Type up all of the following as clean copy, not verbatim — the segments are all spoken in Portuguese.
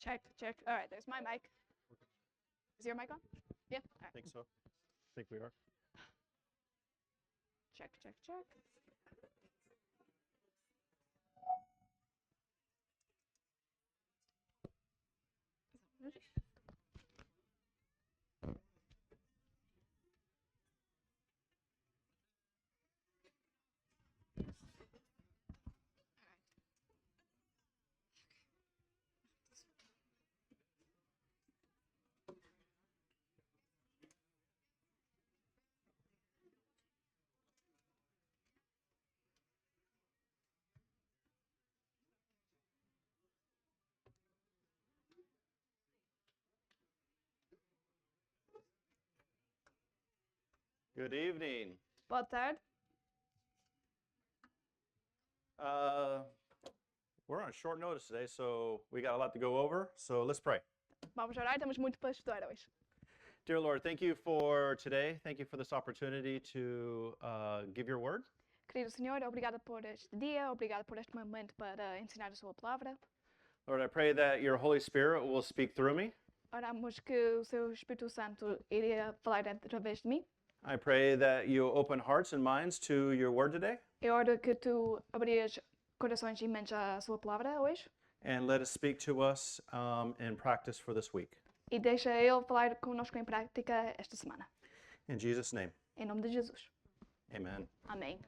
Check, check. All right, there's my mic. Is your mic on? Yeah. All right. I think so. I think we are. Check, check, check. Good evening. Boa tarde. We're on short notice today, so we got a lot to go over. So let's pray. Vamos orar, temos muito para estudar hoje. Dear Lord, thank you for today. Thank you for this opportunity to give your word. Querido Senhor, obrigada por este dia, obrigada por este momento para ensinar a sua palavra. Lord, I pray that your Holy Spirit will speak through me. Oramos que o seu Espírito Santo iria falar através de mim. I pray that you open hearts and minds to your word today. Eu oro que tu abrias corações e mentes à sua palavra hoje And let it speak to us in practice for this week. e deixa ele falar conosco em prática esta semana. In Jesus' name, Em nome de Jesus. amen. Amém.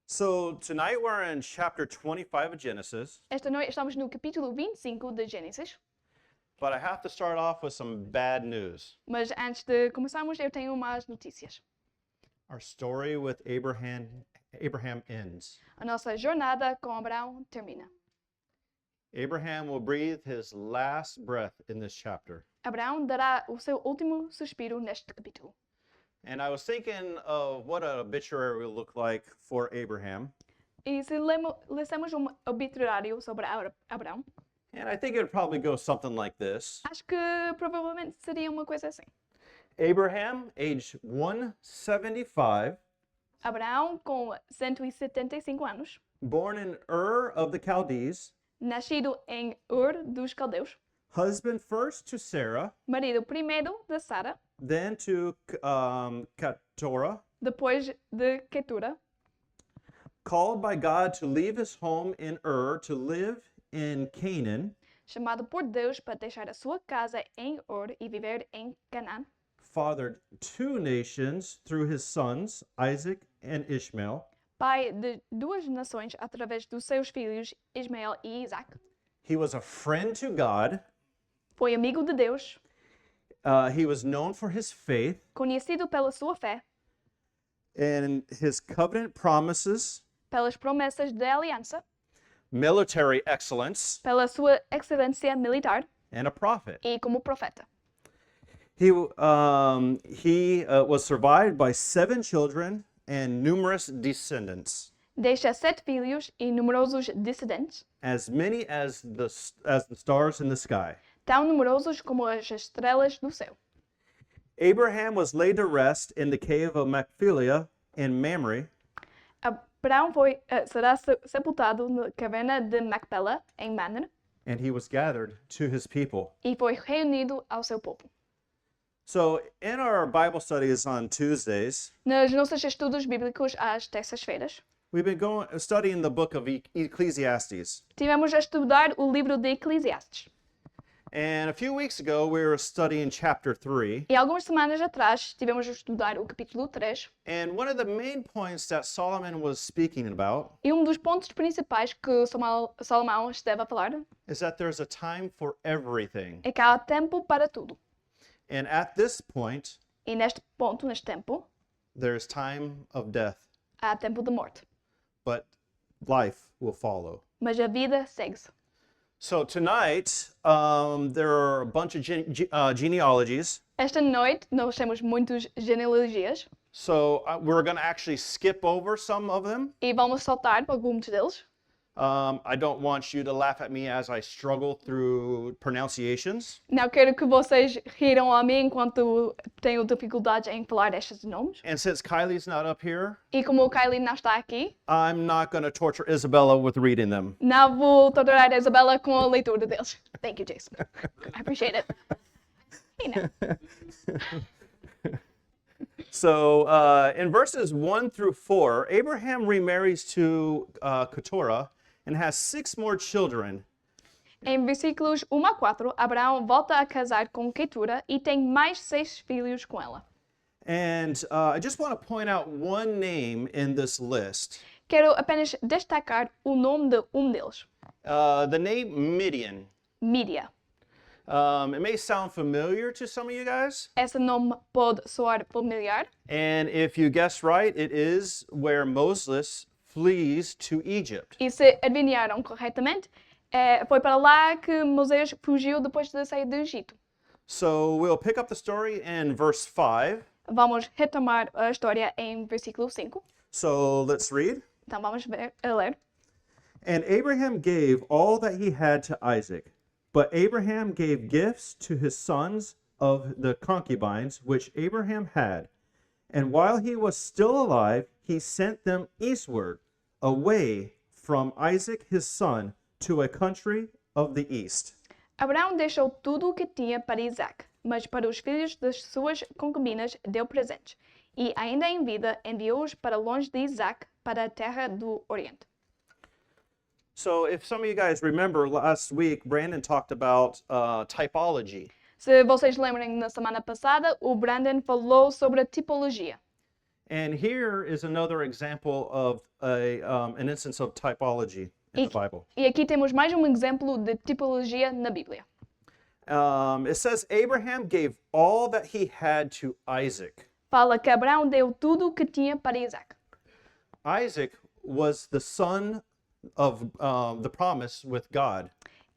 So tonight we're in chapter 25 of Genesis. Esta noite estamos no capítulo 25 de Gênesis, But I have to start off with some bad news. mas antes de começarmos eu tenho umas notícias. Our story with Abraham ends. A nossa jornada com Abraão termina. Abraham will breathe his last breath in this chapter. Abraão dará o seu último suspiro neste capítulo. And I was thinking of what an obituary would look like for Abraham. E se lessemos obituário sobre Abraão, And I think it would probably go something like this. acho que provavelmente seria uma coisa assim. Abraham, age 175, Abraão, com 175 anos, born in Ur of the Chaldees, nascido em Ur dos Caldeus, husband first to Sarah, marido primeiro de Sara, then to Keturah, depois de Ketura, called by God to leave his home in Ur to live in Canaan, chamado por Deus para deixar a sua casa em Ur e viver em Canaã, fathered two nations through his sons, Isaac and Ishmael. pai de duas nações através dos seus filhos Ismael e Isaac. He was a friend to God. Foi amigo de Deus, He was known for his faith conhecido pela sua fé, and his covenant promises, pelas promessas de aliança, military excellence, pela sua excelência militar and a prophet. e como profeta. He was survived by 7 children and numerous descendants, Deixa 7 filhos e numerosos descendentes, as many as the stars in the sky. tão numerosos como as estrelas do céu. Abraham was laid to rest in the cave of Machpelah in Mamre, Abraão será sepultado na caverna de Macpela, em Manre, and he was gathered to his people. e foi reunido ao seu povo. So in our Bible studies on Tuesdays, Nos nossos estudos bíblicos às terças-feiras, we've been studying the book of Ecclesiastes. tivemos a estudar o livro de Eclesiastes. And a few weeks ago, we were studying chapter 3. E algumas semanas atrás tivemos a estudar o capítulo 3. And one of the main points that Solomon was speaking about E um dos pontos principais que Salomão esteve a falar is that there's a time for everything. é que há tempo para tudo. And at this point, E neste ponto, neste tempo, there's time of death, há tempo de morte. but life will follow. Mas a vida segue-se. So tonight, there are a bunch of genealogies. Esta noite nós temos muitas genealogias So we're going to actually skip over some of them. e vamos saltar para alguns deles. I don't want you to laugh at me as I struggle through pronunciations. Não quero que vocês riram a mim enquanto tenho dificuldades em falar estes nomes. And since Kylie's not up here, E como o Kylie não está aqui, I'm not going to torture Isabella with reading them. não vou torturar a Isabela com a leitura deles. Thank you, Jason. I appreciate it. You know. So in verses 1 through 4, Abraham remarries to Keturah and has 6 more children. Em versículos 1 a 4, Abraão volta a casar com Ketura e tem mais 6 filhos com ela. And I just want to point out one name in this list. Quero apenas destacar o nome de deles, The name Midian. Mídia. It may sound familiar to some of you guys. Esse nome pode soar familiar. And if you guessed right, it is where Moses flees to Egypt. E se adivinharam corretamente, foi para lá que Moisés fugiu depois de sair do Egito. So we'll pick up the story in verse 5. Vamos retomar a história em versículo 5. So let's read. Então vamos ler. And Abraham gave all that he had to Isaac, but Abraham gave gifts to his sons of the concubines which Abraham had. And while he was still alive, he sent them eastward, away from Isaac his son, to a country of the east. Abraão deixou tudo o que tinha para Isaac, mas para os filhos das suas concubinas deu presentes. E ainda em vida enviou-os para longe de Isaac, para a terra do Oriente. So if some of you guys remember last week, Brandon talked about typology. Se vocês lembrem, na semana passada, o Brandon falou sobre a tipologia. And here is another example of an instance of typology in the Bible. E aqui temos mais um exemplo de tipologia na Bíblia. It says Abraham gave all that he had to Isaac. Fala que Abraão deu tudo o que tinha para Isaac. Isaac was the son of the promise with God.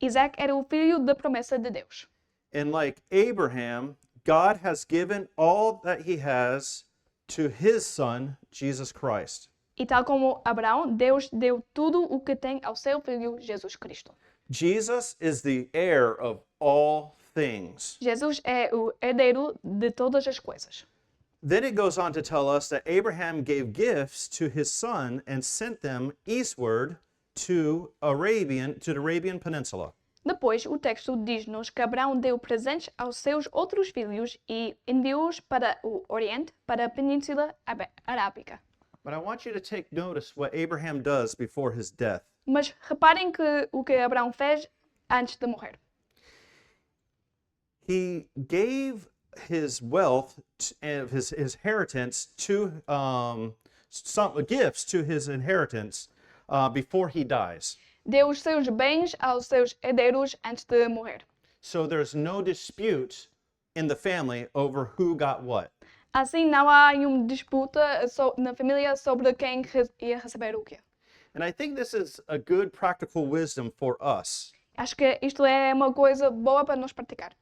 Isaac era o filho da promessa de Deus. And like Abraham, God has given all that he has to his son, Jesus Christ. E tal como Abraão, Deus deu tudo o que tem ao seu filho Jesus Cristo. Jesus is the heir of all things. Jesus é o herdeiro de todas as coisas. Then it goes on to tell us that Abraham gave gifts to his son and sent them eastward to the Arabian Peninsula. Depois, o texto diz-nos que Abraão deu presentes aos seus outros filhos e enviou-os para o Oriente, para a Península Arábica. But I want you to take notice what Abraham does before his death. Mas reparem que o que Abraão fez antes de morrer. He gave his wealth and his inheritance to some gifts to his inheritance before he dies. Deu os seus bens aos seus herdeiros antes de morrer. So there's no dispute in the family over who got what. Assim, não há uma disputa na família sobre quem ia receber o quê. And I think this is a good practical wisdom for us. Acho que isto é uma coisa boa para nós praticar.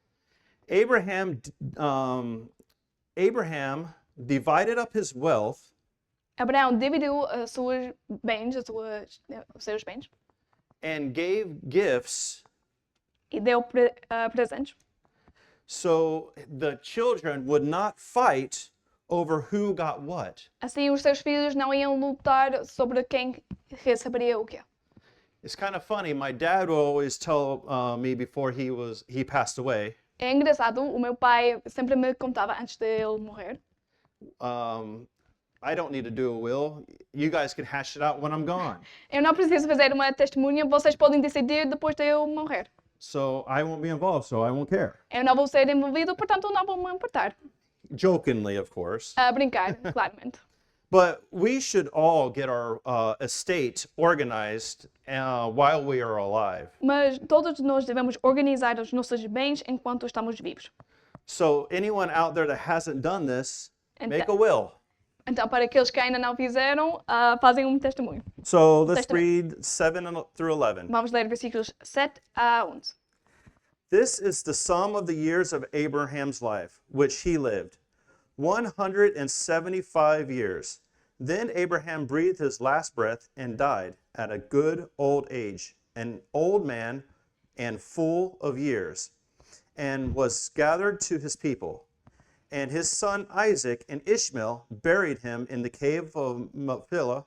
Abraham divided up his wealth Abraão dividiu os seus bens, os seus bens, and gave gifts e deu presentes, so the children would not fight over who got what. assim os seus filhos não iam lutar sobre quem receberia o quê. It's kind of funny. My dad would always tell me before he passed away. É engraçado, o meu pai sempre me contava antes de ele morrer. I don't need to do a will. You guys can hash it out when I'm gone. Eu não preciso fazer uma testemunha, vocês podem decidir depois de eu morrer. So I won't be involved, so I won't care. Eu não vou ser envolvido, portanto não vou me importar. Jokingly, of course. A brincar, claramente. But we should all get our estate organized while we are alive. Mas todos nós devemos organizar os nossos bens enquanto estamos vivos. So anyone out there that hasn't done this, make a Então, will. então para aqueles que ainda não fizeram, fazem um testemunho. So let's Testament. read 7 through 11. Vamos ler versículos 7 a 11. This is the sum of the years of Abraham's life, which he lived, 175 years. Then Abraham breathed his last breath and died, at a good old age, an old man and full of years, and was gathered to his people. And his son Isaac and Ishmael buried him in the cave of Machpelah,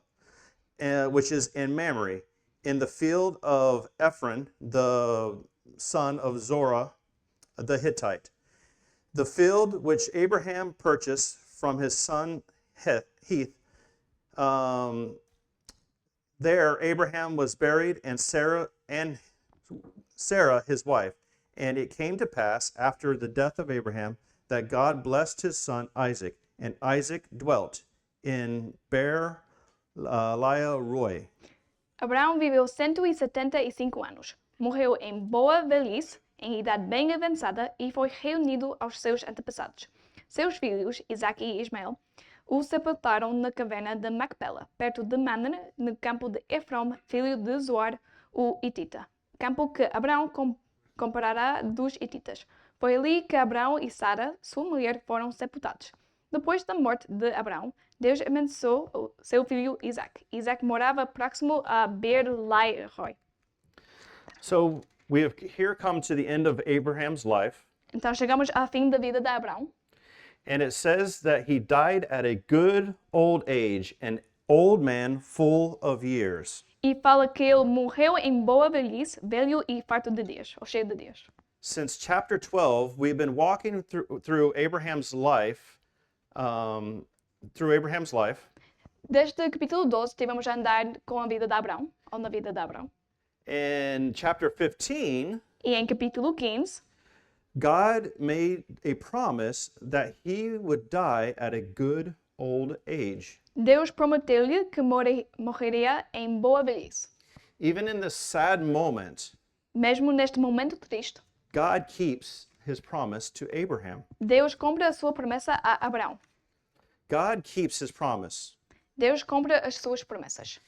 which is in Mamre, in the field of Ephron, the son of Zorah the Hittite. The field which Abraham purchased from his son Heath. There Abraham was buried, and Sarah his wife. And it came to pass after the death of Abraham that God blessed his son Isaac, and Isaac dwelt in Beer Lahai Roi. Abraão viveu 175 anos. Morreu em boa velhice, em idade bem avançada, e foi reunido aos seus antepassados. Seus filhos, Isaac e Ismael, o sepultaram na caverna de Macpela, perto de Mamre, no campo de Efron, filho de Zoar, o Hitita, campo que Abraão comprará dos Hititas. Foi ali que Abraão e Sara, sua mulher, foram sepultados. Depois da morte de Abraão, Deus abençoou seu filho Isaac. Isaac morava próximo a Beer Lahai Roi. So we have here come to the end of Abraham's life, Então chegamos ao fim da vida de Abraão. and it says that he died at a good old age, an old man full of years. E fala que ele morreu em boa velhice, velho e farto de Deus, ou cheio de Deus. Since chapter 12, we've been walking through Abraham's life, Desde o capítulo 12, tivemos a andar com a vida de Abraão, ou na vida de Abraão. In chapter 15, E em capítulo 15, God made a promise that he would die at a good old age. Deus prometeu-lhe que morreria em boa velhice. Even in this sad moment, Mesmo neste momento triste, God keeps his promise to Abraham. Deus cumpre a sua promessa a Abraão. God keeps his promise, Deus cumpre as suas promessas,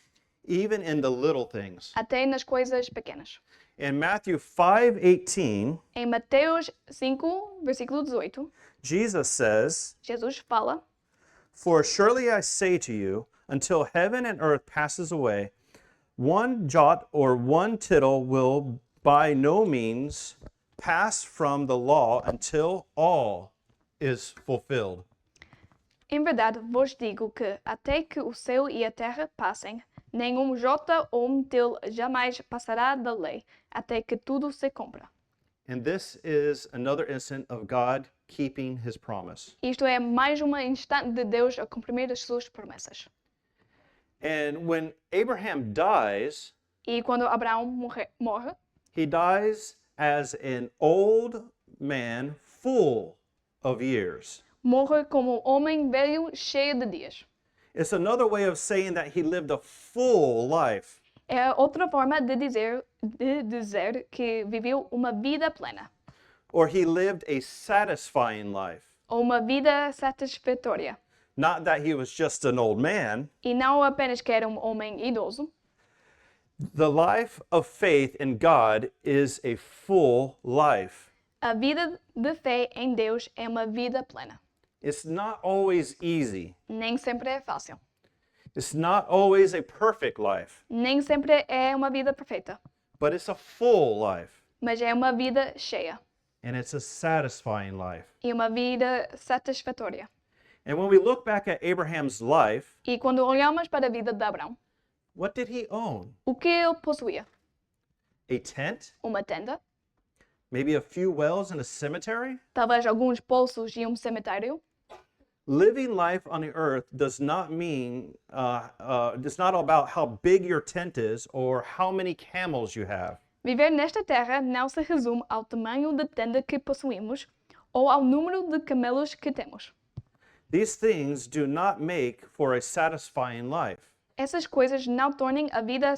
even in the little things. até nas coisas pequenas. In Matthew 5:18, Em Mateus 5, versículo 18, Jesus says, Jesus fala: "For surely I say to you, until heaven and earth passes away, one jot or one tittle will by no means pass from the law until all is fulfilled." Em verdade vos digo que, até que o céu e a terra passem, nenhum jota ou um til jamais passará da lei, até que tudo se cumpra. And this is another instant of God keeping his promise. Isto é mais um instante de Deus a cumprir as suas promessas. And when Abraham dies, E quando Abraão morre, he dies as an old man full of years. morre como um homem velho cheio de dias. It's another way of saying that he lived a full life. É outra forma de dizer que viveu uma vida plena, Or he lived a satisfying life. ou uma vida satisfatória. Not that he was just an old man. E não apenas que era um homem idoso. The life of faith in God is a full life. A vida de fé em Deus é uma vida plena. It's not always easy. Nem sempre é fácil. It's not always a perfect life, Nem sempre é uma vida perfeita. but it's a full life. Mas é uma vida cheia. And it's a satisfying life. E uma vida satisfatória. And when we look back at Abraham's life, E quando olhamos para a vida de Abraão, what did he own? o que ele possuía? A tent? Uma tenda? Maybe a few wells and a cemetery? Talvez alguns poços e um cemitério? Living life on the earth does not mean, it's not about how big your tent is or how many camels you have. Viver nesta terra não se resume ao tamanho da tenda que possuímos ou ao número de camelos que temos. These things do not make for a satisfying life. Essas coisas não tornam a vida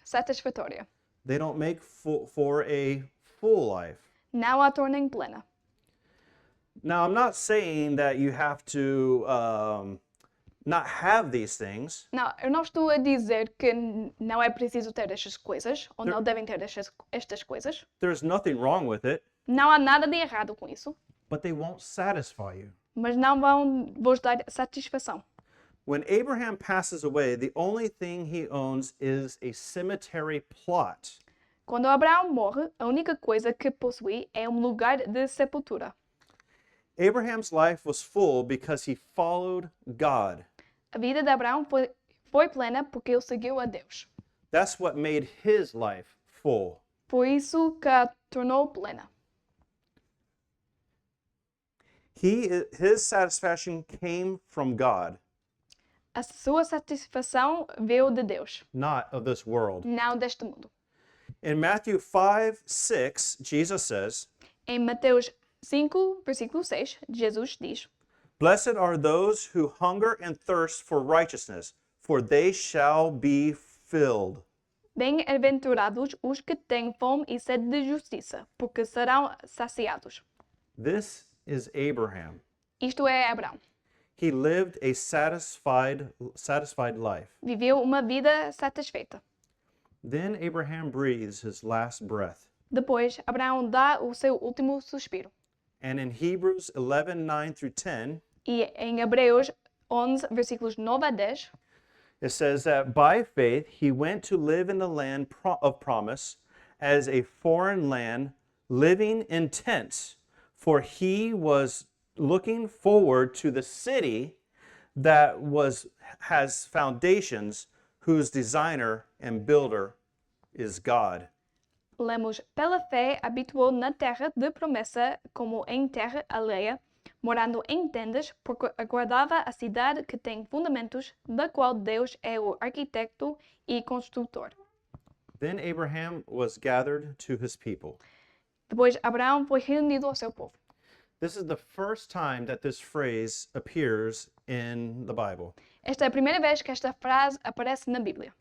satisfatória. They don't make for a full life. Não a tornam plena. Now, I'm not saying that you have to not have these things. Não, eu não estou a dizer que não é preciso ter estas coisas, ou não devem ter estas coisas. There's nothing wrong with it, Não há nada de errado com isso, but they won't satisfy you. mas não vão vos dar satisfação. When Abraham passes away, the only thing he owns is a cemetery plot. Quando Abraão morre, a única coisa que possui é lugar de sepultura. Abraham's life was full because he followed God. A vida de Abraão foi plena porque ele seguiu a Deus. That's what made his life full. Por isso que a tornou plena. His satisfaction came from God, A sua satisfação veio de Deus, not of this world. não deste mundo. In Matthew 5:6, Jesus says, Em Mateus 5, versículo 6, Jesus diz: "Blessed are those who hunger and thirst for righteousness, for they shall be filled." Bem-aventurados os que têm fome e sede de justiça, porque serão saciados. This is Abraham. Isto é Abraão. He lived a satisfied life. Viveu uma vida satisfeita. Then Abraham breathes his last breath. Depois, Abraão dá o seu último suspiro. And in Hebrews 11:9 through 10, E em Hebreus 11, versículos 9 a 10, it says that by faith he went to live in the land of promise as a foreign land, living in tents, for he was looking forward to the city that has foundations, whose designer and builder is God. lemos: pela fé habituou na terra de promessa como em terra alheia, morando em tendas, porque aguardava a cidade que tem fundamentos, da qual Deus é o arquiteto e construtor. Then Abraham was gathered to his people. Depois, Abraão foi reunido ao seu povo. This is the first time that this phrase appears in the Bible. Esta é a primeira vez que esta frase aparece na Bíblia.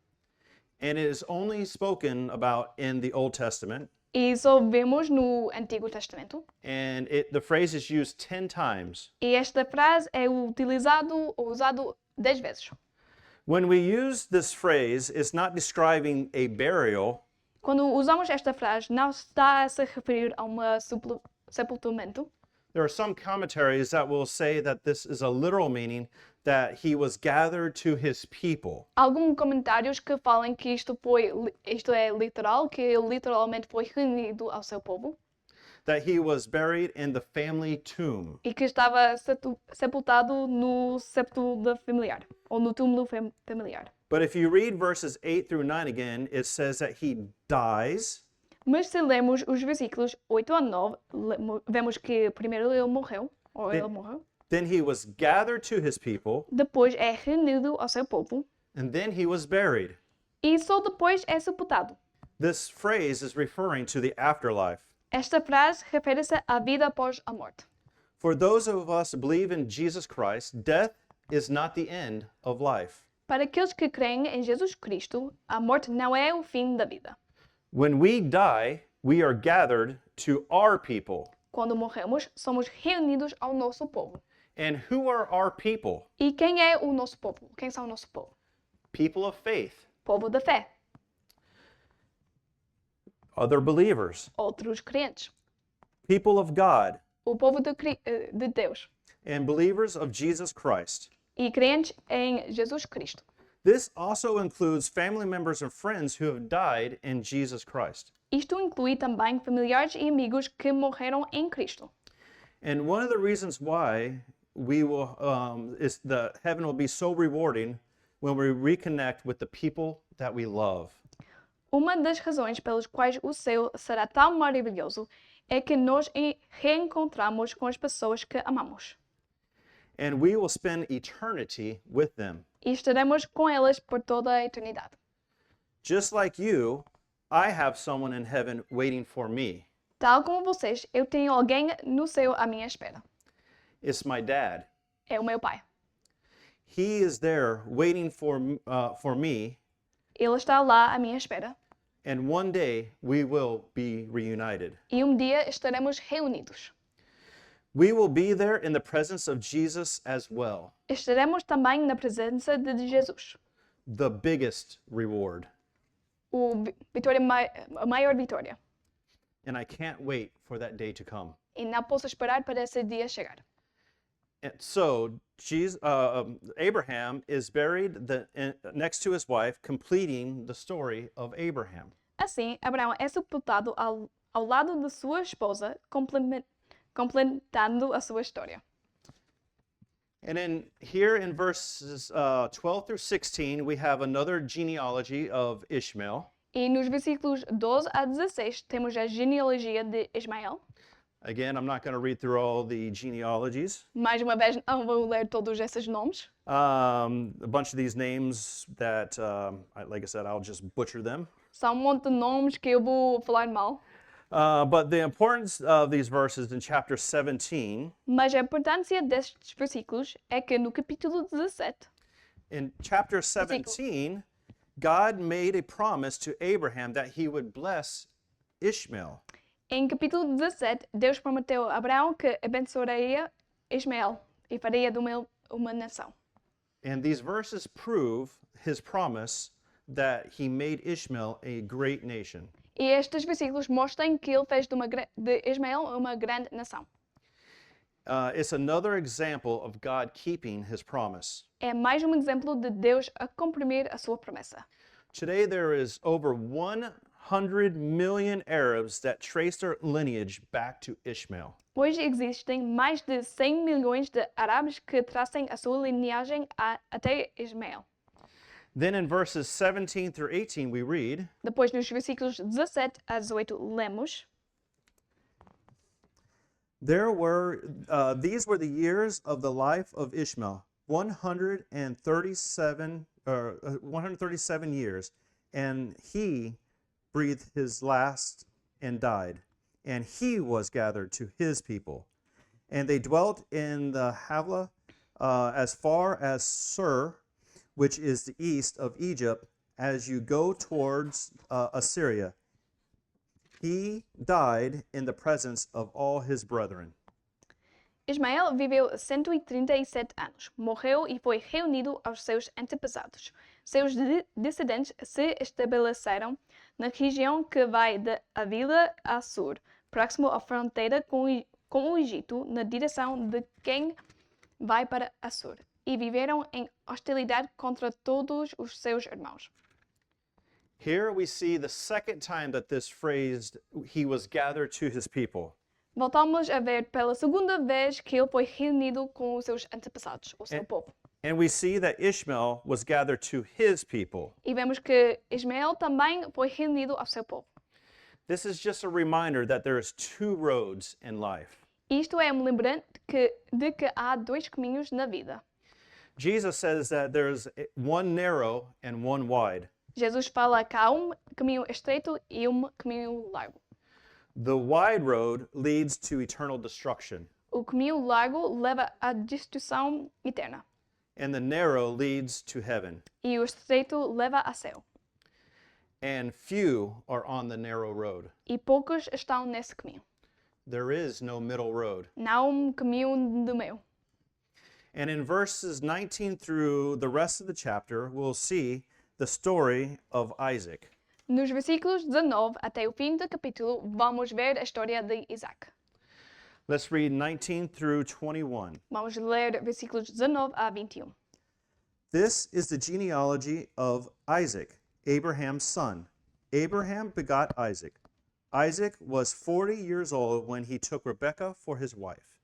And it is only spoken about in the Old Testament. E só vemos no Antigo Testamento. And the phrase is used 10 times. E esta frase é usado 10 vezes. When we use this phrase, it's not describing a burial, Quando usamos esta frase, não está a se referir a um sepultamento. There are some commentaries that will say that this is a literal meaning, that he was gathered to his people. Alguns comentários que falam que isto é literal, que ele literalmente foi reunido ao seu povo That he was buried in the family tomb. e que estava sepultado no sepulcro familiar, ou no túmulo familiar. But if you read verses 8 through 9 again, it says that he dies, Mas se lemos os versículos 8 a 9, vemos que primeiro ele morreu, then he was gathered to his people, depois é reunido ao seu povo, and then he was buried. e só depois é sepultado. This phrase is referring to the afterlife. Esta frase refere-se à vida após a morte. For those of us who believe in Jesus Christ, death is not the end of life. Para aqueles que creem em Jesus Cristo, a morte não é o fim da vida. When we die, we are gathered to our people. Quando morremos, somos reunidos ao nosso povo. And who are our people? E quem é o nosso povo? Quem são o nosso povo? People of faith, Povo da fé, other believers, outros crentes, people of God, o povo de Deus and believers of Jesus Christ. e crentes em Jesus Cristo. This also includes family members and friends who have died in Jesus Christ. Isto inclui também familiares e amigos que morreram em Cristo. And one of the reasons why is the heaven will be so rewarding when we reconnect with the people that we love. Uma das razões pelas quais o céu será tão maravilhoso é que nós reencontramos com as pessoas que amamos. And we will spend eternity with them. E estaremos com elas por toda a eternidade. Just like you, I have someone in heaven waiting for me. Tal como vocês, eu tenho alguém no céu à minha espera. It's my dad. É o meu pai. He is there waiting for me, Ele está lá à minha espera. and one day we will be reunited. E dia estaremos reunidos. We will be there in the presence of Jesus as well. Estaremos também na presença de Jesus. The biggest reward. A maior vitória. And I can't wait for that day to come. E não posso esperar para esse dia chegar. And so Abraham is buried next to his wife, completing the story of Abraham. Assim, Abraão é sepultado ao lado de sua esposa, completando a sua história. And then here in verses 12 through 16, we have another genealogy of Ishmael. E nos versículos 12 a 16 temos a genealogia de Ismael. Again, I'm not going to read through all the genealogies. Mais uma vez, não vou ler todos esses nomes. A bunch of these names that, like I said, I'll just butcher them. São monte de nomes que eu vou falar mal. But the importance of these verses in chapter 17, Mas a importância destes versículos é que no capítulo 17, in chapter 17, God made a promise to Abraham that he would bless Ishmael. em capítulo 17, Deus prometeu a Abraão que abençoaria Ismael e faria de uma nação. And these verses prove his promise that he made Ishmael a great nation. E estes versículos mostram que ele fez de Ismael uma grande nação. It's another example of God keeping his promise. É mais um exemplo de Deus a cumprir a sua promessa. Today there is over 100 million Arabs that trace their lineage back to Ishmael. Hoje existem mais de 100 milhões de árabes que tracem a sua linhagem até Ismael. Then in verses 17 through 18 we read, Depois, nos versículos 17 a 18, lemos: These were the years of the life of Ishmael, 137 years, and he breathed his last and died, and he was gathered to his people. And they dwelt in the Havilah as far as Sur, which is the east of Egypt, as you go towards Assyria. He died in the presence of all his brethren. Ismael viveu 137 anos, morreu e foi reunido aos seus antepassados. Seus descendentes se estabeleceram na região que vai de Havila a Sur, próximo à fronteira com o Egito, na direção de quem vai para Assur, e viveram em hostilidade contra todos os seus irmãos. Here we see the second time that this phrase, he was gathered to his people. Voltamos a ver pela segunda vez que ele foi reunido com os seus antepassados, o seu povo. And we see that Ishmael was gathered to his people. E vemos que Ismael também foi reunido ao seu povo. This is just a reminder that there is two roads in life. Isto é lembrante de que há dois caminhos na vida. Jesus says that there's one narrow and one wide. Jesus fala que há caminho estreito e caminho largo. The wide road leads to eternal destruction, O caminho largo leva à destruição eterna. and the narrow leads to heaven. E o estreito leva a céu. And few are on the narrow road. E poucos estão nesse caminho. There is no middle road. Não há caminho do meio. And in verses 19 through the rest of the chapter, we'll see the story of Isaac. Nos versículos 19 até o fim do capítulo, vamos ver a história de Isaac. Let's read 19 through 21. Vamos ler versículos 19 a 21. This is the genealogy of Isaac, Abraham's son. Abraham begot Isaac. Isaac was 40 years old when he took Rebekah for his wife,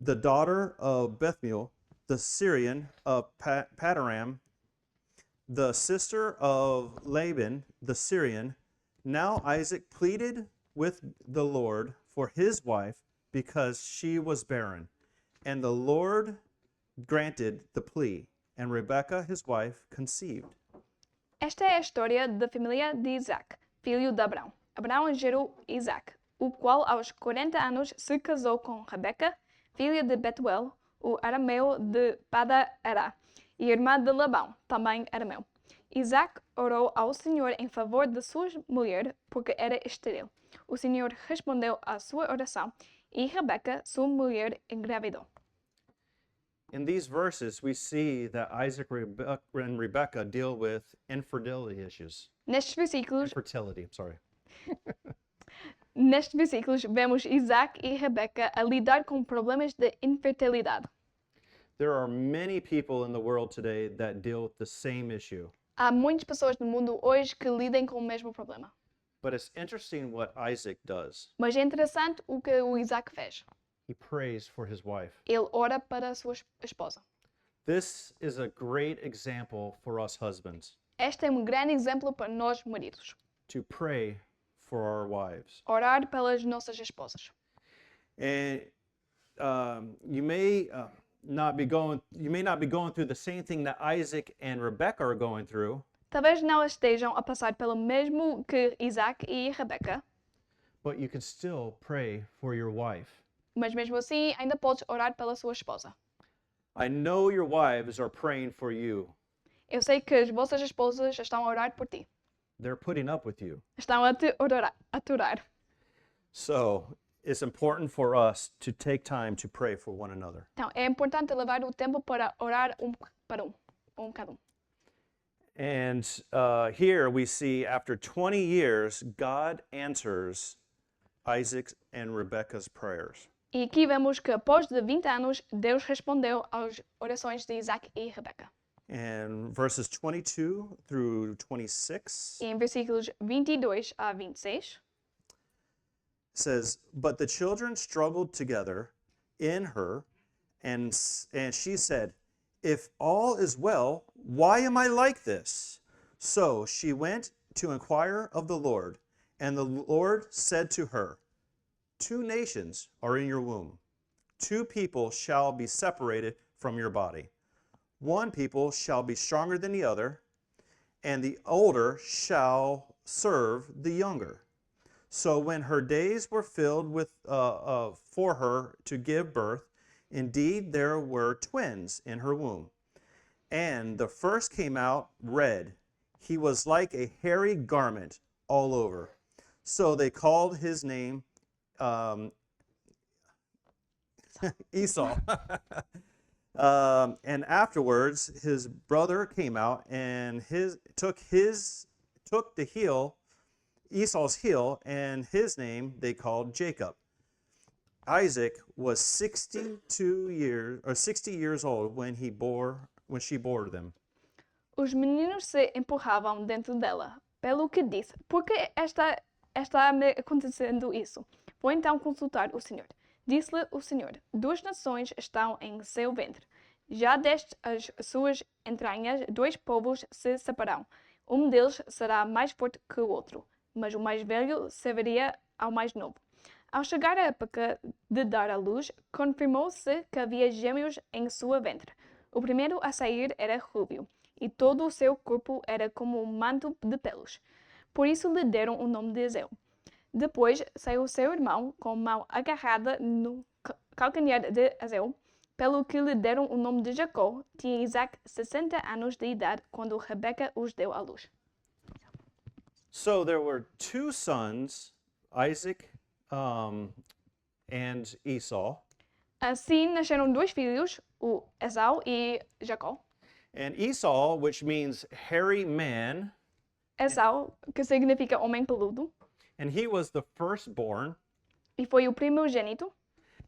the daughter of Bethuel, the Syrian of Padoram, the sister of Laban, the Syrian. Now Isaac pleaded with the Lord for his wife because she was barren. And the Lord granted the plea, and Rebekah, his wife, conceived. Esta é a história da família de Isaac, filho de Abraão. Abraão gerou Isaac, o qual aos 40 anos se casou com Rebeca, filha de Betuel, o arameu de Pada-Ará, e irmã de Labão, também arameu. Isaac orou ao Senhor em favor de sua mulher, porque era estéril. O Senhor respondeu à sua oração, e Rebeca, sua mulher, engravidou. In these verses, we see that Isaac and Rebekah deal with infertility issues. Nestes versículos, Infertility, sorry. Nestes versículos, vemos Isaac e Rebeca a lidar com problemas de infertilidade. There are many people in the world today that deal with the same issue. Há muitas pessoas no mundo hoje que lidam com o mesmo problema. But it's interesting what Isaac does. Mas é interessante o que o Isaac fez. He prays for his wife. Ele ora para a sua esposa. This is a great example for us husbands, Este é um grande exemplo para nós maridos. to pray for our wives. Orar pelas nossas esposas. And you may not be going through the same thing that Isaac and Rebecca are going through, Talvez não estejam a passar pelo mesmo que Isaac e Rebeca, but you can still pray for your wife. mas mesmo assim ainda podes orar pela sua esposa. I know your wives are praying for you. Eu sei que as vossas esposas estão a orar por ti. They're putting up with you. Estão a te aturar. So it's important for us to take time to pray for one another. Então, é importante levar o tempo para orar para cada um. And here we see after 20 years, God answers Isaac and Rebecca's prayers. E aqui vemos que após de 20 anos, Deus respondeu às orações de Isaac e Rebeca. And verses 22 through 26 E em versículos 22 a 26, says, "But the children struggled together in her, and she said, 'If all is well, why am I like this?' So she went to inquire of the Lord, and the Lord said to her, 'Two nations are in your womb. Two people shall be separated from your body. One people shall be stronger than the other, and the older shall serve the younger.' So when her days were filled with for her to give birth, indeed there were twins in her womb. And the first came out red. He was like a hairy garment all over. So they called his name Esau. And afterwards his brother came out and took the heel, Esau's heel, and his name they called Jacob. Isaac was 60 years old when she bore them." os meninos se empurravam dentro dela, pelo que disse, por que está me acontecendo isso? Vou então consultar o Senhor. Disse-lhe o Senhor, 2 nações estão em seu ventre. Já deste as suas entranhas, 2 povos se separarão. Um deles será mais forte que o outro, mas o mais velho serviria ao mais novo. Ao chegar a época de dar à luz, confirmou-se que havia gêmeos em sua ventre. O primeiro a sair era rubio, e todo o seu corpo era como um manto de pelos. Por isso lhe deram o nome de Esau. Depois saiu seu irmão com a mão agarrada no calcanhar de Esau, pelo que lhe deram o nome de Jacó. Tinha Isaac 60 anos de idade quando Rebeca os deu à luz. So there were 2 sons, Isaac and Esau. Assim nasceram 2 filhos, o Esau e Jacó. And Esau, which means hairy man, Esau, que significa homem peludo, and he was the firstborn. e foi o primogênito.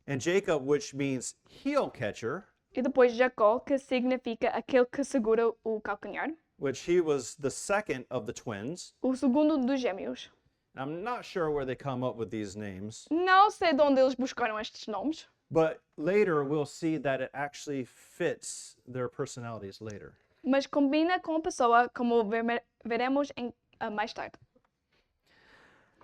And Jacob, which means heel catcher, E depois Jacó, que significa aquele que segura o calcanhar, which he was the second of the twins. o segundo dos gêmeos. I'm not sure where they come up with these names, Não sei de onde eles buscaram estes nomes, but later we'll see that it actually fits their personalities later. mas combina com a pessoa, como veremos mais tarde.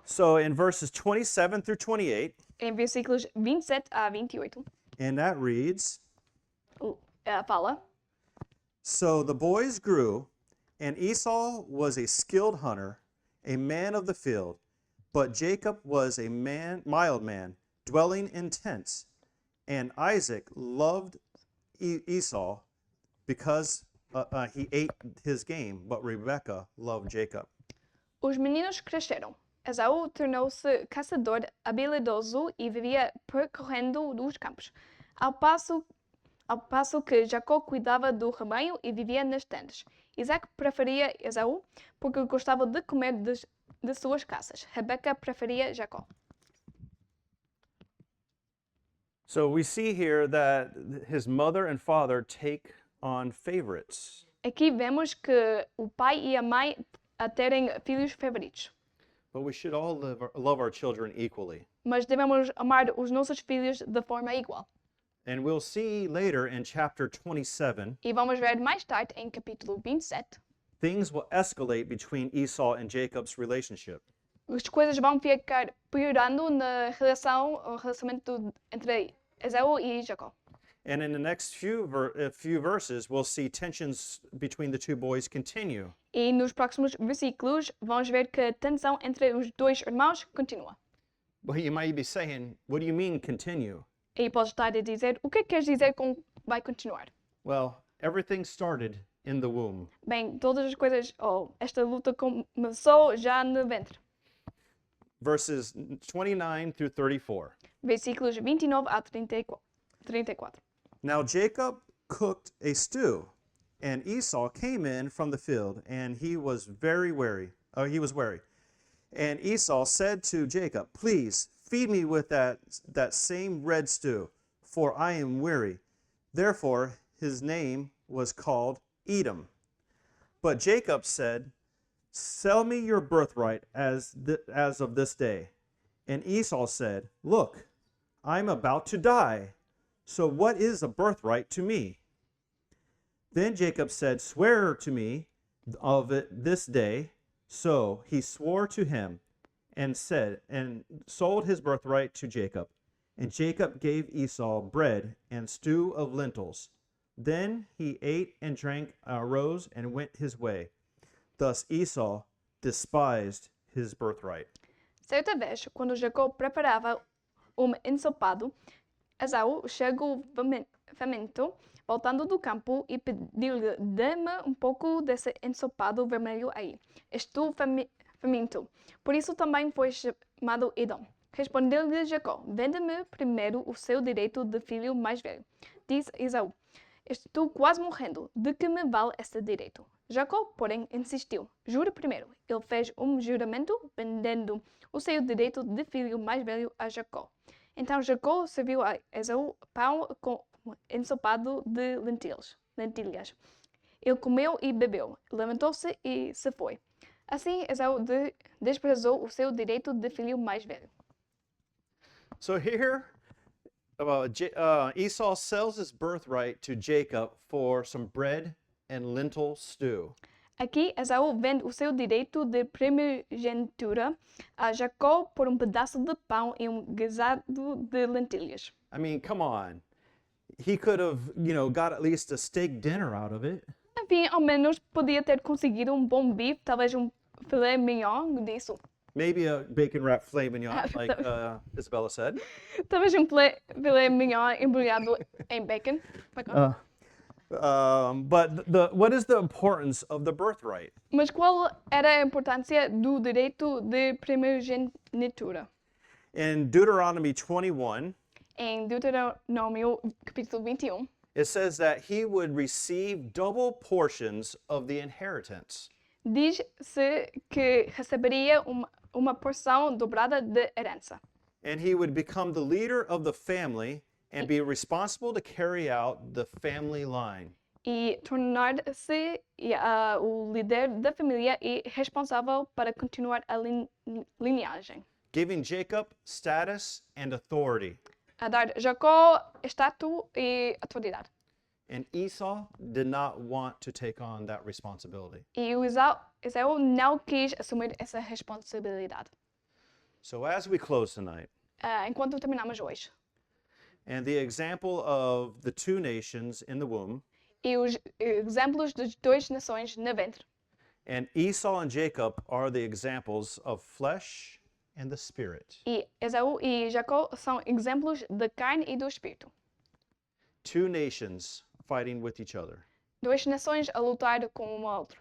So in verses 27 through 28, Em versículos 27 a 28, and that reads, fala: "So the boys grew, and Esau was a skilled hunter, a man of the field, but Jacob was a mild man, dwelling in tents. And Isaac loved Esau because he ate his game, but Rebekah loved Jacob." Os meninos cresceram. Esaú tornou-se caçador habilidoso e vivia percorrendo os campos, ao passo que Jacó cuidava do rebanho e vivia nas tendas. Isaac preferia Esaú porque gostava de comer de suas caças. Rebeca preferia Jacó. So we see here that his mother and father take on favorites. Aqui vemos que o pai e a mãe a terem filhos favoritos. But we should all love our children equally. Mas devemos amar os nossos filhos de forma igual. And we'll see later in chapter 27, E vamos ver mais tarde, em capítulo 27, things will escalate between Esau and Jacob's relationship. as coisas vão ficar piorando na relação, o relacionamento entre Esaú e Jacó. And in the next few verses, we'll see tensions between the two boys continue. E nos próximos versículos vamos ver que a tensão entre os dois irmãos continua. Well, you might be saying, what do you mean continue? E podes estar a dizer, o que queres dizer com vai continuar? Well, everything started in the womb. Bem, todas as coisas, esta luta começou já no ventre. Verses 29 through 34. Versículos 29 a 34. Now Jacob cooked a stew, and Esau came in from the field, and he was weary. And Esau said to Jacob, please feed me with that same red stew, for I am weary. Therefore his name was called Edom. But Jacob said, sell me your birthright as of this day. And Esau said, look, I'm about to die. So what is a birthright to me? Then Jacob said, swear to me of it this day. So he swore to him and sold his birthright to Jacob. And Jacob gave Esau bread and stew of lentils. Then he ate and drank, arose and went his way. Thus Esau despised his birthright. Certa vez, quando Jacó preparava ensopado, Esaú chegou faminto, voltando do campo, e pediu-lhe, dê-me um pouco desse ensopado vermelho aí. Estou faminto. Por isso também foi chamado Edom. Respondeu-lhe Jacó, vende-me primeiro o seu direito de filho mais velho. Diz Esaú, estou quase morrendo, de que me vale esse direito? Jacó, porém, insistiu, jura primeiro. Ele fez um juramento, vendendo o seu direito de filho mais velho a Jacó. Então Jacó serviu a Esaú pão com ensopado de lentilhas. Ele comeu e bebeu, levantou-se e se foi. Assim Esaú desprezou o seu direito de filho mais velho. So here, Esau sells his birthright to Jacob for some bread and lentil stew. Aqui Esaú vende o seu direito de primogenitura a Jacó por pedaço de pão e guisado de lentilhas. I mean, come on. He could have, got at least a steak dinner out of it. Enfim, ao menos podia ter conseguido bom bife, talvez filé mignon disso. Maybe a bacon wrapped filet mignon, like Isabella said. Talvez filé mignon embrulhado em bacon. But what is the importance of the birthright? Mas qual era a importância do direito de primogenitura? In Deuteronomy 21, Em Deuteronômio capítulo 21, it says that he would receive double portions of the inheritance. diz-se que receberia uma porção dobrada de herança. And he would become the leader of the family and be responsible to carry out the family line. E tornar-se o líder da família e responsável para continuar a linhagem. Giving Jacob status and authority. A dar Jacó status e autoridade. And Esau did not want to take on that responsibility. E o Esaú não quis assumir essa responsabilidade. So as we close tonight, Enquanto terminamos hoje. and the example of the two nations in the womb, E os exemplos das duas nações no ventre. and Esau and Jacob are the examples of flesh and the spirit. E Esaú e Jacó são exemplos da carne e do espírito. Two nations fighting with each other. Duas nações a lutar com uma outra.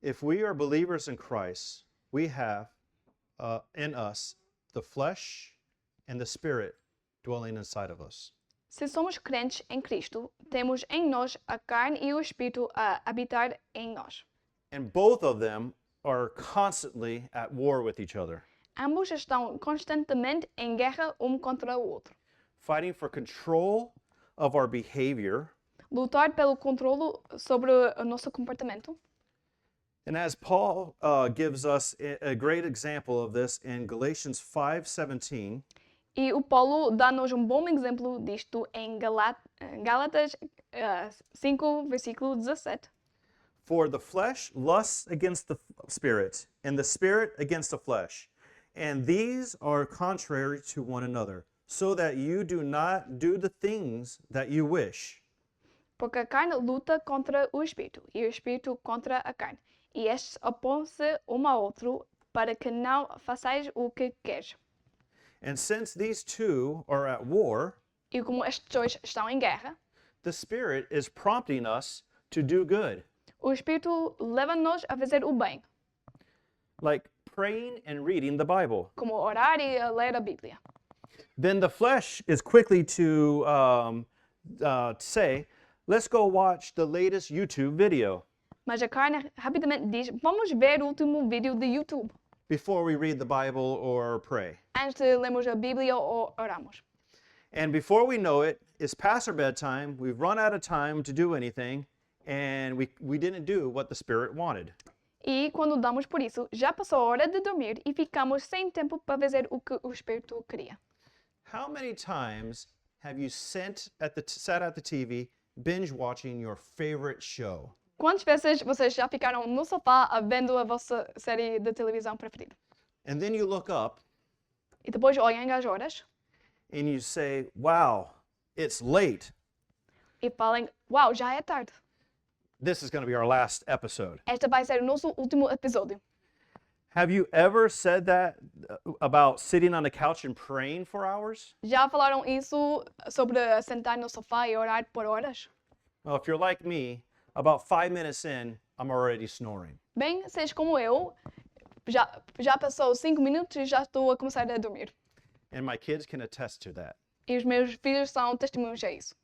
If we are believers in Christ, we have in us the flesh and the spirit dwelling inside of us. Se somos crentes em Cristo, temos em nós a carne e o espírito a habitar em nós. And both of them are constantly at war with each other. Ambos estão constantemente em guerra um contra o outro. fighting for control of our behavior. lutar pelo controle sobre o nosso comportamento. And as Paul gives us a great example of this in Galatians 5:17, E o Paulo dá-nos bom exemplo disto em Gálatas 5, versículo 17. for the flesh lusts against the spirit, and the spirit against the flesh. And these are contrary to one another, so that you do not do the things that you wish. Porque a carne luta contra o espírito e o espírito contra a carne. E estes opõem-se um ao outro para que não façais o que queres. And since these two are at war, E como estes dois estão em guerra, the spirit is prompting us to do good, o espírito leva-nos a fazer o bem, like praying and reading the Bible. como orar e a ler a Bíblia. Then the flesh is quickly to say, let's go watch the latest YouTube video Mas a carne rapidamente diz: vamos ver o último vídeo de YouTube, before we read the Bible or pray. antes de lermos a Bíblia ou oramos. And before we know it, it's past our bedtime, we've run out of time to do anything, and we didn't do what the Spirit wanted. E quando damos por isso, já passou a hora de dormir e ficamos sem tempo para fazer o que o Espírito queria. How many times have you sat at the TV binge watching your favorite show? Quantas vezes vocês já ficaram no sofá vendo a vossa série de televisão preferida? And then you look up E depois olham as horas and you say, wow, it's late. e falam: uau, já é tarde. This is going to be our last episode. Este vai ser o nosso último episódio. Have you ever said that about sitting on the couch and praying for hours? Já falaram isso sobre sentar no sofá e orar por horas? Well, if you're like me, about 5 minutes in, I'm already snoring. Bem, seja como eu, já passou 5 minutos e já estou a começar a dormir. And my kids can attest to that. E os meus filhos são testemunhos a isso.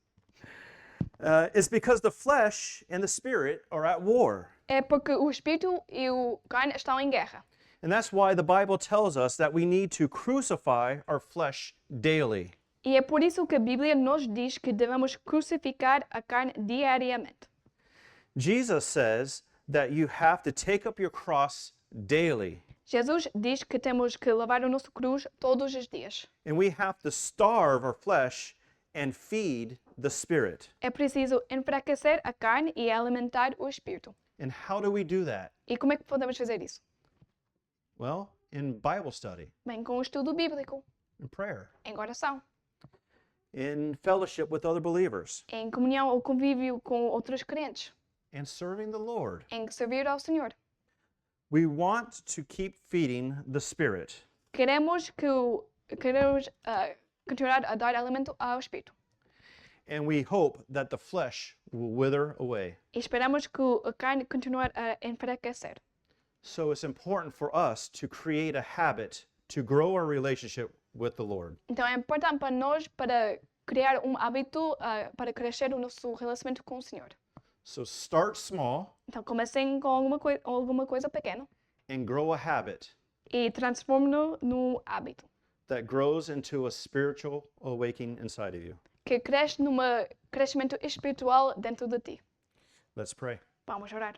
It's because the flesh and the spirit are at war. É porque o espírito e o carne estão em guerra. And that's why the Bible tells us that we need to crucify our flesh daily. E é por isso que a Bíblia nos diz que devemos crucificar a carne diariamente. Jesus says that you have to take up your cross daily. Jesus diz que temos que levar o nosso cruz todos os dias. And we have to starve our flesh and feed the spirit. É preciso enfraquecer a carne e alimentar o espírito. And how do we do that? E como é que podemos fazer isso? Well, in Bible study, Bem, com o estudo bíblico, in prayer, em oração, in fellowship with other believers, em comunhão ou convívio com outros crentes, and serving the Lord. em servir ao Senhor. We want to keep feeding the spirit. Queremos continuar a dar alimento ao espírito. And we hope that the flesh will wither away. E esperamos que a carne continue a enfraquecer. So it's important for us to create a habit to grow our relationship with the Lord. Então é importante para nós para criar hábito para crescer o nosso relacionamento com o Senhor. So start small Então comecem com alguma coisa pequena and grow a habit e transforme-no num hábito that grows into a spiritual awakening inside of you. que cresce num crescimento espiritual dentro de ti. Let's pray. Vamos orar.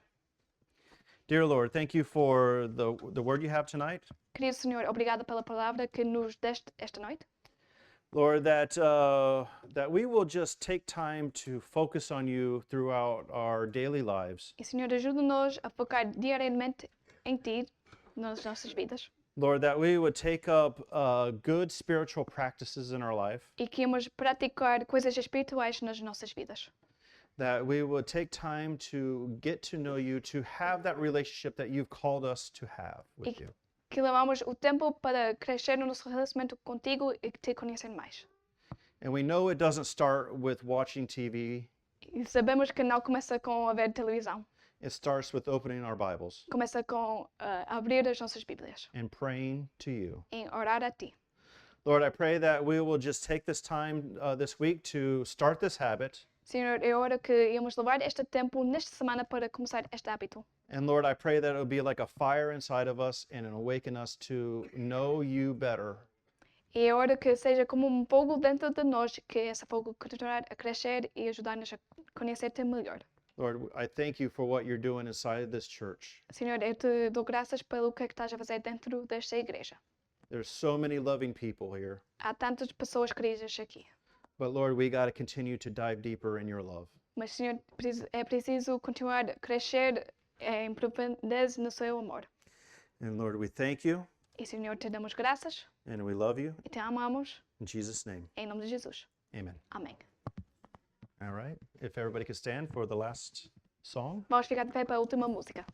Dear Lord, thank you for the word you have tonight. Querido Senhor, obrigada pela palavra que nos deste esta noite. Lord, that we will just take time to focus on you throughout our daily lives. E Senhor, ajuda-nos a focar diariamente em ti nas nossas vidas. Lord, that we would take up good spiritual practices in our life. E que íamos praticar coisas espirituais nas nossas vidas. That we would take time to get to know you, to have that relationship that you've called us to have with you. Que levamos o tempo para crescer no nosso relacionamento contigo e te conhecer mais. And we know it doesn't start with watching TV. E sabemos que não começa com a ver televisão. It starts with opening our Bibles Começa com abrir as nossas Bíblias and praying to you. e orar a ti. Lord, I pray that we will just take this time this week to start this habit. Senhor, eu oro que íamos levar este tempo nesta semana para começar este hábito. And Lord, I pray that it will be like a fire inside of us and it'll awaken us to know you better. E é hora que seja como um fogo dentro de nós, que esse fogo continuar a crescer e ajudar-nos a conhecer-te melhor. Lord, I thank you for what you're doing inside this church. Senhor, eu te dou graças pelo que estás a fazer dentro desta igreja. There's so many loving people here. Há tantas pessoas queridas aqui. But Lord, we got to continue to dive deeper in your love. Mas, Senhor, é preciso continuar a crescer em profundeza no seu amor. And Lord, we thank you E, Senhor, te damos graças and we love you. e te amamos. In Jesus' name, Em nome de Jesus. amen. Amém. All right. If everybody could stand for the last song. Vamos ficar de pé para a última música.